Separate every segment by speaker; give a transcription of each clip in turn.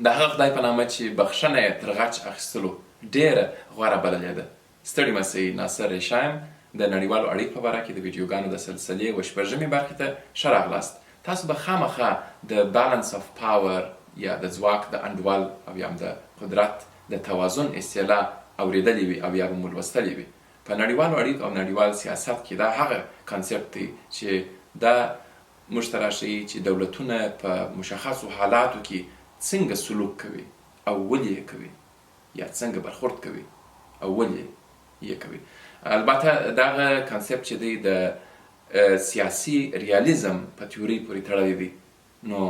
Speaker 1: د هغه خدای په نامه چې بخښنه یې تر غچ اخیستلو ډېره غوره بللې ده. ستړي مه سئ، ناصر ریشا یم. د نړیوالو اړیکو په باره کې د ویډیوګانو د سلسلې شپږمې برخې ته ښه راغلاست. تاسو به خامخا د بالانس آف پاور یا د ځواک د انډول او یا هم د قدرت د توازن اصطلاح اورېدلې وي او یا به مو لوستلې وي. په نړیوالو اړیکو او نړیوال سیاست کې دا هغه کانسپټ دی چې دا موږ ته راښیي چې دولتونه په مشخصو حالاتو کې څنګه سلوک کوي او ولې یې کوي، یا څنګه برخورد کوي او ولې یې کوي. البته دغه کانسپټ چې دی د سیاسي ریالیزم په تیوري پورې تړلی دی. نو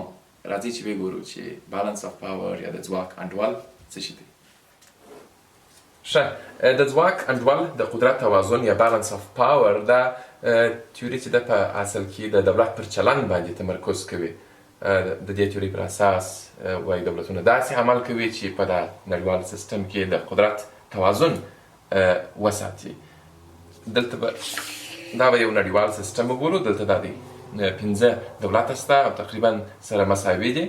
Speaker 1: راځئ چې وګورو چې بالانس آف پاور یا د ځواک انډول څه شي دی. ښه، د ځواک انډول د قدرت توازن یا بالانس آف پاور دا تیوري چې ده په اصل کې د دولت پر چلند باندې تمرکز کوي. د دې تیوري پر اساس وایي دولتونه داسې عمل کوي چې په دا نړیوال سیستم کې د قدرت توازن وساتي. دلته به دا به یو نړیوال سیستم وګورو. دلته دا دی 5 دولته شته او تقریبا سره مساوي دي.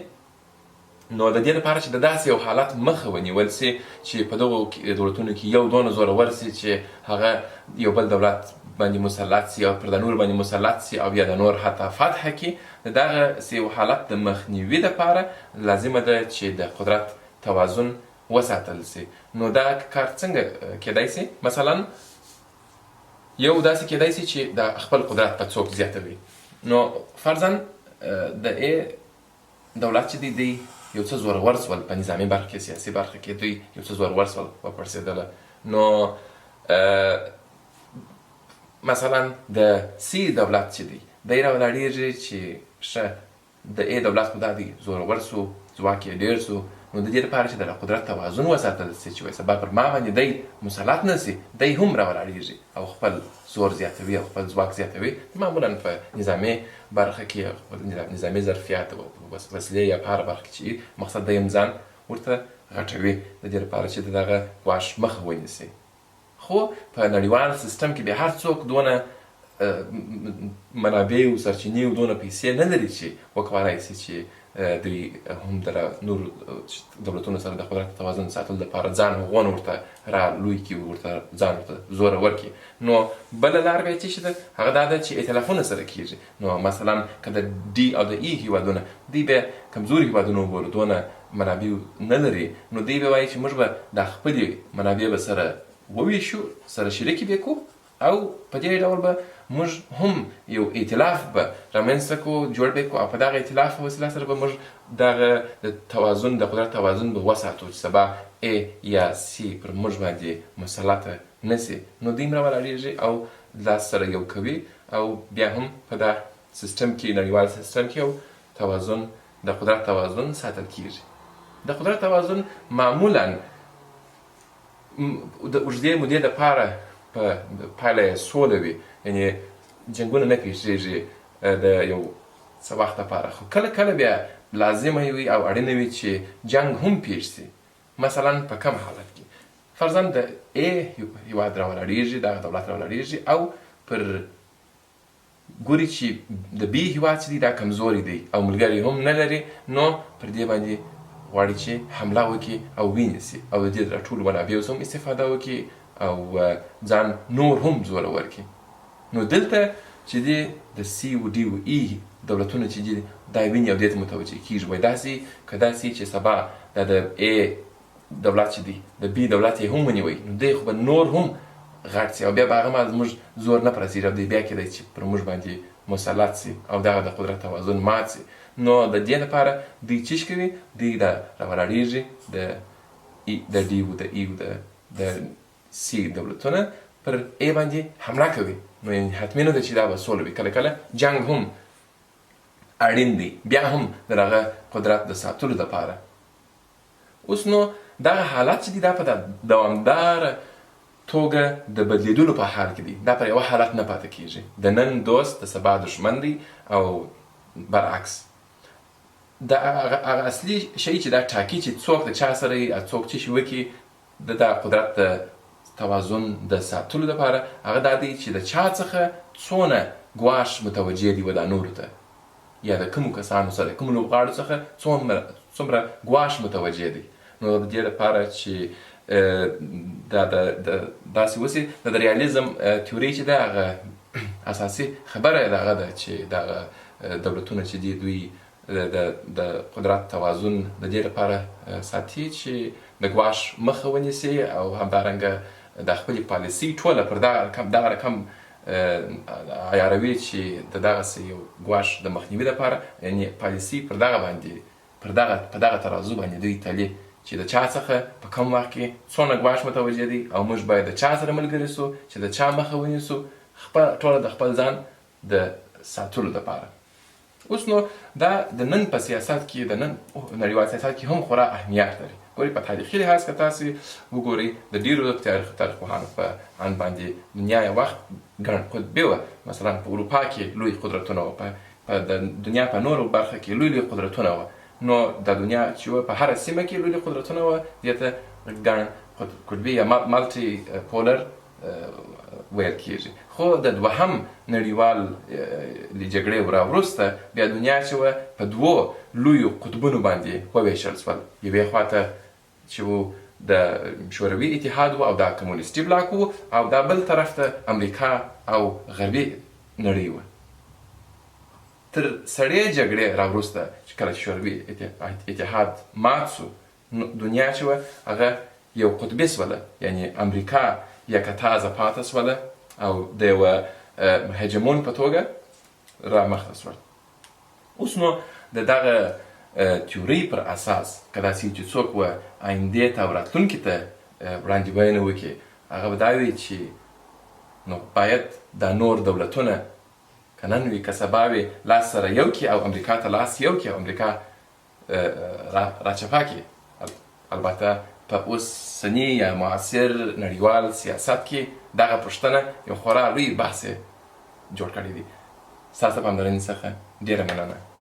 Speaker 1: نو د دې لپاره چې د داسې یو حالت مخه ونیول سي چې په دغو دولتونو کې یو دونه زورور سي چې هغه یو بل دولت باندې مسلط سي او پر د نور باندې مسلط سي او یا د نور حتی فتح کړي، د دغسې یو حالت د مخنیوي لپاره لازمه ده چې د قدرت توازن وساتل سي. نو دا کار څنګه کیدای سي؟ مثلا یو داسې کیدای سي چې د خپل قدرت په څوک زیاتوي. نو فرضاً د دولت چې دی یو څه زورور سول په نظامي برخه کې، سیاسي برخه کې دوی یو څه زورور سول وپړسېدله. نو مثلا د سی دولت چې دی دی راولاړېږي چې ښه د دولت خو دا دی زورور سو، ځواک یې ډېر سو. نو د دې لپاره چې د قدرت توازن وساتل سي چې وایي سبا پر ما باندې دی مسلط نه سي، دی هم راولاړېږي او خپل زور زیاتوي او خپل ځواک زیاتوي. معمولا په نظامي برخه کې نظامي ظرفیت او وسلې یا په هره برخه کې چې مقصد د یم ځان ورته غټوي د دې لپاره چې د دغه ګواښ مخه ونیسي. خو په نړیوال سیستم کې بیا هر څوک دونه منابع او سرچینې او دونه پیسې نه لري چې وکولای سي چې دوی هم د نور دولتونو سره د قدرت توازن ساتلو لپاره ځان غون ورته را لوی کړي، ورته ځان ورته زوره ورکړي. نو بله لار بیا څه شي ده؟ هغه دا ده چې ائتلافونه سره کېږي. نو مثلا که د ډي او د ای هیوادونه دوی بیا کمزوري هیوادونه وګورو، دونه منابع نه لري، نو دوی به وایي چې موږ به د خپلې منابع به سره وویشو، سره شریکې به کړو او په دې ډول به موږ هم یو ائتلاف به رامنځته کړو، جوړ به کړو او په دغه ائتلاف په وسیله سره به موږ دغه د توازن د قدرت توازن به وساتو چې سبا ای یا سی پر موږ باندې مسلطه نه سي. نو دوی هم راولاړېږي او لاس سره یو کوي او بیا هم په دا سیستم کې، نړیوال سیستم کې یو توازن د قدرت توازن ساتل کېږي. د قدرت توازن معمولا د اوږدې مودې دپاره په پایله یې سوله وي، یعنې جنګونه نه پېښېږي د یو څه وخت لپاره. خو کله کله بیا لازمه وي او اړینه وي چې جنګ هم پېښ سي. مثلا په کم حالت کې فرضاً د ای هیواد راولاړېږي، دغه دولت راولاړېږي او پر ګوري چې د بي هیواد چې دی دا کمزوري دی او ملګري هم نه لري، نو پر دې باندې غواړي چې حمله وکړي او ونیسي او د دې د ټولو منابعو هم استفاده وکړي او ځان نور هم زوره ورکړي. نو دلته چې دی د سی او ډي او ای دولتونه چې دي دا ویني او دې ته متوجه کېږي. وایي داسې که داسې چې سبا دا د ای دولت چې دی د بي دولت یې هم ونیوی، نو دی خو به نور هم غټ سي او بیا به هغه زموږ زور نه پرسېږي او دی بیا کېدی چې پر موږ باندې مسلط سي او دغه د قدرت توازن مات سي. نو د دې لپاره دوی څه کوي؟ دوی دا راولاړېږي د ډي او د ای او د سی دولتونه پر ای باندې حمله کوي. نو یعنې حتمي نه ده چې دا به سوله وي، کله کله جنګ هم اړین دی، بیا هم د هغه قدرت د ساتلو لپاره. اوس نو دغه حالت چې دی دا په دوامداره توګه د بدلیدلو په حال کې دی، دا پر یوه حالت نه پاتې کېږي. د نن دوست د سبا دښمن دی او برعکس. د هغه اصلي شی چې دا ټاکي چې څوک د چا سره یي، څوک څه شي وکړي د قدرت د توازن د ساتلو لپاره، هغه دا دی چې د چا څخه څونه ګواښ متوجه دي و دا نورو ته، یا د کومو کسانو سره، کومو لوبغاړو څخه څومره ګواښ متوجه دی. نو د دې لپاره چې دا داسې وسي د ریالیزم تیوري چې ده هغه اساسي خبره یې دغه ده چې دغه دولتونه چې دي دوی د قدرت توازن د دې لپاره ساتي چې د ګواښ مخه ونیسي او همدارنګه د خپلې پالیسۍ ټوله پر دغه رقم عیاروي چې د دغسې یو ګواښ د مخنیوي لپاره، یعنې پالیسي پر دغه باندې په دغه ترازو باندې دوی تلي چې د چا څخه په کوم وخت کې څونه ګواښ متوجه دی او موږ باید د چا سره ملګري سو چې د چا مخه ونیسو ټوله د خپل ځان د ساتلو لپاره. اوس نو دا د نن په سیاست کې د نن نړیوال سیاست کې هم خورا اهمیت لري. ګورئ په تاریخي لحاظ که تاسې وګورئ د ډېرو تاریخ پوهانو په اند باندې دنیا یو وخت ګڼ قطبي وه. مثلا په اروپا کې لوی قدرتونه وه، په د دنیا په نورو برخه کې لوی قدرتونه وه. نو د دنیا چې وه په هره سیمه کې لوی قدرتونه وه، دې ته ګڼ قطبي یا مالټي پولر ویل کېږي. خو د دوهم نړیوال جګړې وروسته بیا دنیا چې وه په دوو لویو قطبونو باندې وویشل شول. یوې خواته چې و د شوروي اتحاد و او دا کمونیستي بلاک و، او دا بل طرف ته امریکا او غربي نړۍ وه. تر سړې جګړې راوروسته چې کله شوروي اتحاد مات سو، دنیا چې وه هغه یو قطبي سوله، یعنې امریکا یکتازه پاته سوله او د یوه هجمون په توګه رامخته سول. اوس نو د دغه تیورۍ پر اساس که داسې چې څوک وه آیندې ته او راتلونکي ته وړاندوینه وکړي، هغه به دا وي چې نو باید دا نور دولتونه که نن وي که سبا وي لاس سره یو کړي او امریکا ته لاس یو کړي او امریکا راچپه کړي. البته په اوسني یا معاصر نړیوال سیاست کې دغه پوښتنه یو خورا لوی بحث جوړ کړی دی. ستاسو د پاملرنې څخه ډېره مننه.